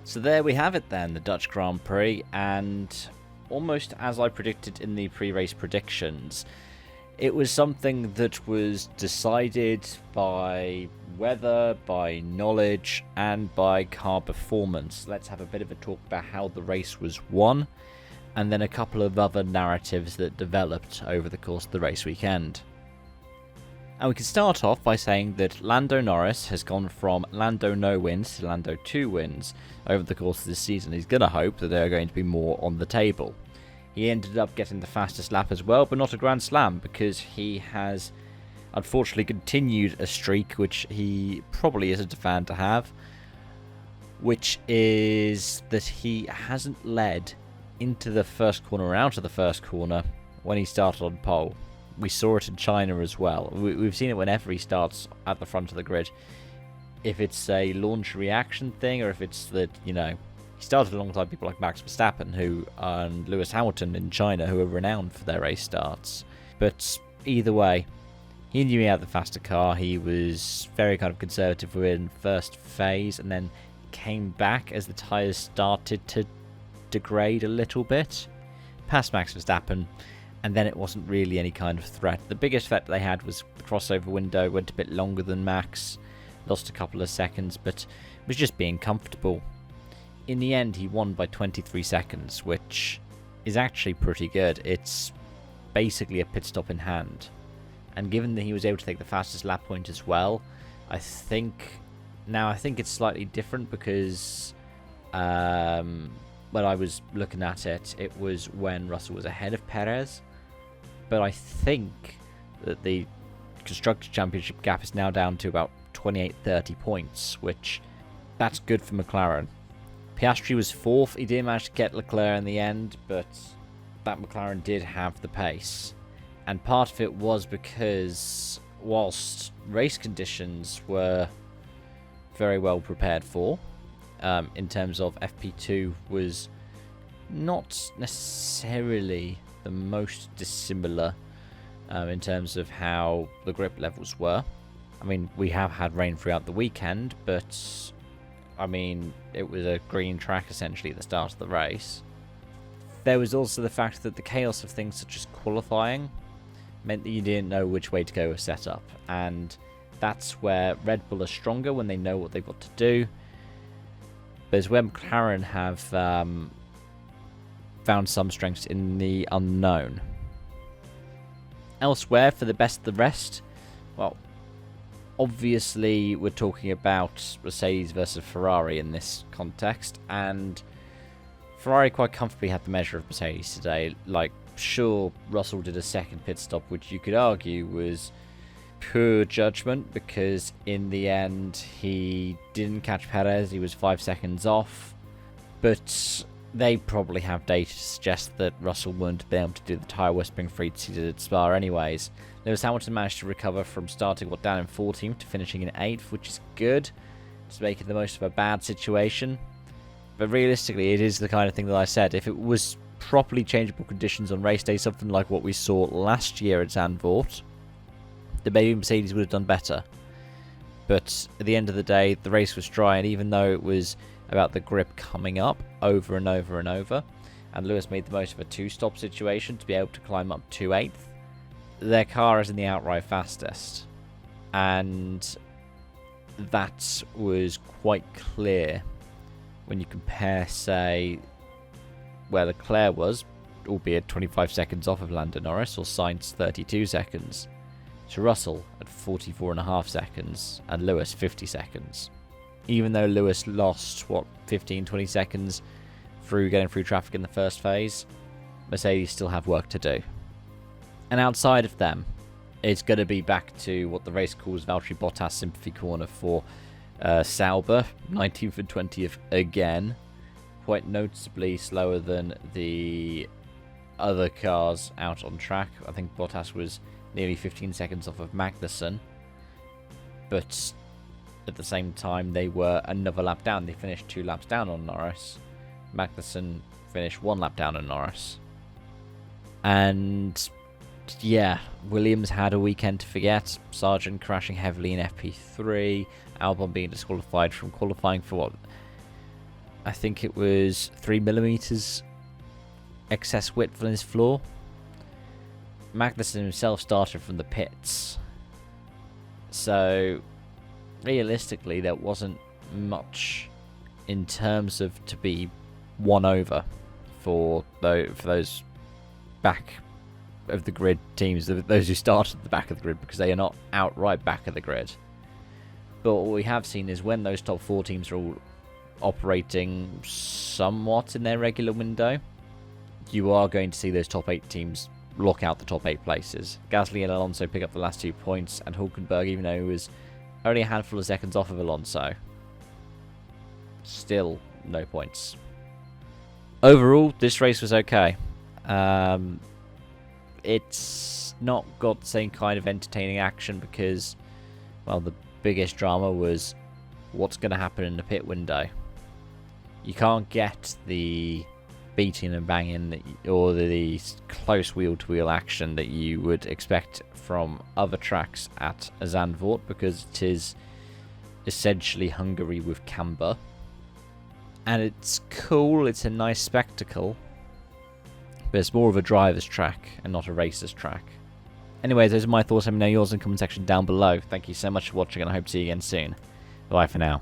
So there we have it then, the Dutch Grand Prix, and almost as I predicted in the pre-race predictions, it was something that was decided by weather, by knowledge, and by car performance. Let's have a bit of a talk about how the race was won, and then a couple of other narratives that developed over the course of the race weekend. And we can start off by saying that Lando Norris has gone from Lando no wins to Lando 2 wins over the course of this season. He's going to hope that there are going to be more on the table. He ended up getting the fastest lap as well, but not a Grand Slam, because he has unfortunately continued a streak which he probably isn't a fan to have, which is that he hasn't led into the first corner or out of the first corner when he started on pole. We saw it in China as well. We've seen it whenever he starts at the front of the grid. If it's a launch reaction thing, or if it's that, he started alongside people like Max Verstappen and Lewis Hamilton in China, who are renowned for their race starts. But either way, he knew he had the faster car. He was very kind of conservative within first phase, and then came back as the tyres started to degrade a little bit, past Max Verstappen. And then it wasn't really any kind of threat. The biggest threat they had was the crossover window, went a bit longer than Max, lost a couple of seconds, but was just being comfortable. In the end, he won by 23 seconds, which is actually pretty good. It's basically a pit stop in hand. And given that he was able to take the fastest lap point as well, I think it's slightly different, because when I was looking at it, it was when Russell was ahead of Perez. But I think that the Constructors' Championship gap is now down to about 28-30 points, which that's good for McLaren. Piastri was 4th. He did manage to get Leclerc in the end, but that McLaren did have the pace. And part of it was because whilst race conditions were very well prepared for, in terms of FP2 was not necessarily the most dissimilar in terms of how the grip levels were. I mean, we have had rain throughout the weekend, but I mean, it was a green track essentially at the start of the race. There was also the fact that the chaos of things such as qualifying meant that you didn't know which way to go with setup, and that's where Red Bull are stronger when they know what they've got to do. But it's where McLaren have found some strengths in the unknown. Elsewhere, for the best of the rest, well, obviously we're talking about Mercedes versus Ferrari in this context, and Ferrari quite comfortably had the measure of Mercedes today. Like, sure, Russell did a second pit stop, which you could argue was pure judgment, because in the end he didn't catch Perez, he was 5 seconds off, but they probably have data to suggest that Russell wouldn't be able to do the tyre whispering freaks he did at Spa anyways. Lewis Hamilton managed to recover from starting down in 14th to finishing in 8th, which is good. It's making the most of a bad situation. But realistically, it is the kind of thing that I said. If it was properly changeable conditions on race day, something like what we saw last year at Zandvoort, then maybe Mercedes would have done better. But at the end of the day, the race was dry, and even though it was about the grip coming up over and over and over, and Lewis made the most of a two-stop situation to be able to climb up to 8th, their car is in the outright fastest. And that was quite clear when you compare, say, where Leclerc was, albeit 25 seconds off of Lando Norris, or Sainz 32 seconds, to Russell at 44.5 seconds, and Lewis 50 seconds. Even though Lewis lost, 15-20 seconds through getting through traffic in the first phase, Mercedes still have work to do. And outside of them, it's going to be back to what the race calls Valtteri Bottas sympathy corner for Sauber, 19th and 20th again, quite noticeably slower than the other cars out on track. I think Bottas was nearly 15 seconds off of Magnussen, but at the same time they were another lap down. They finished 2 laps down on Norris. Magnussen finished 1 lap down on Norris. And yeah, Williams had a weekend to forget. Sargent crashing heavily in FP3, Albon being disqualified from qualifying for I think it was 3mm excess width on his floor. Magnussen himself started from the pits, so realistically there wasn't much in terms of to be won over for those back of the grid teams, those who started at the back of the grid, because they are not outright back of the grid. But what we have seen is when those top 4 teams are all operating somewhat in their regular window, you are going to see those top 8 teams lock out the top 8 places. Gasly and Alonso pick up the last 2 points, and Hulkenberg, even though he was only a handful of seconds off of Alonso, still no points. Overall, this race was okay. It's not got the same kind of entertaining action because, well, the biggest drama was what's going to happen in the pit window. You can't get the beating and banging or the close wheel-to-wheel action that you would expect from other tracks at Zandvoort, because it is essentially Hungary with camber. And it's cool, it's a nice spectacle, but it's more of a driver's track and not a racer's track. Anyways, those are my thoughts. Let me know yours in the comment section down below. Thank you so much for watching, and I hope to see you again soon. Bye for now.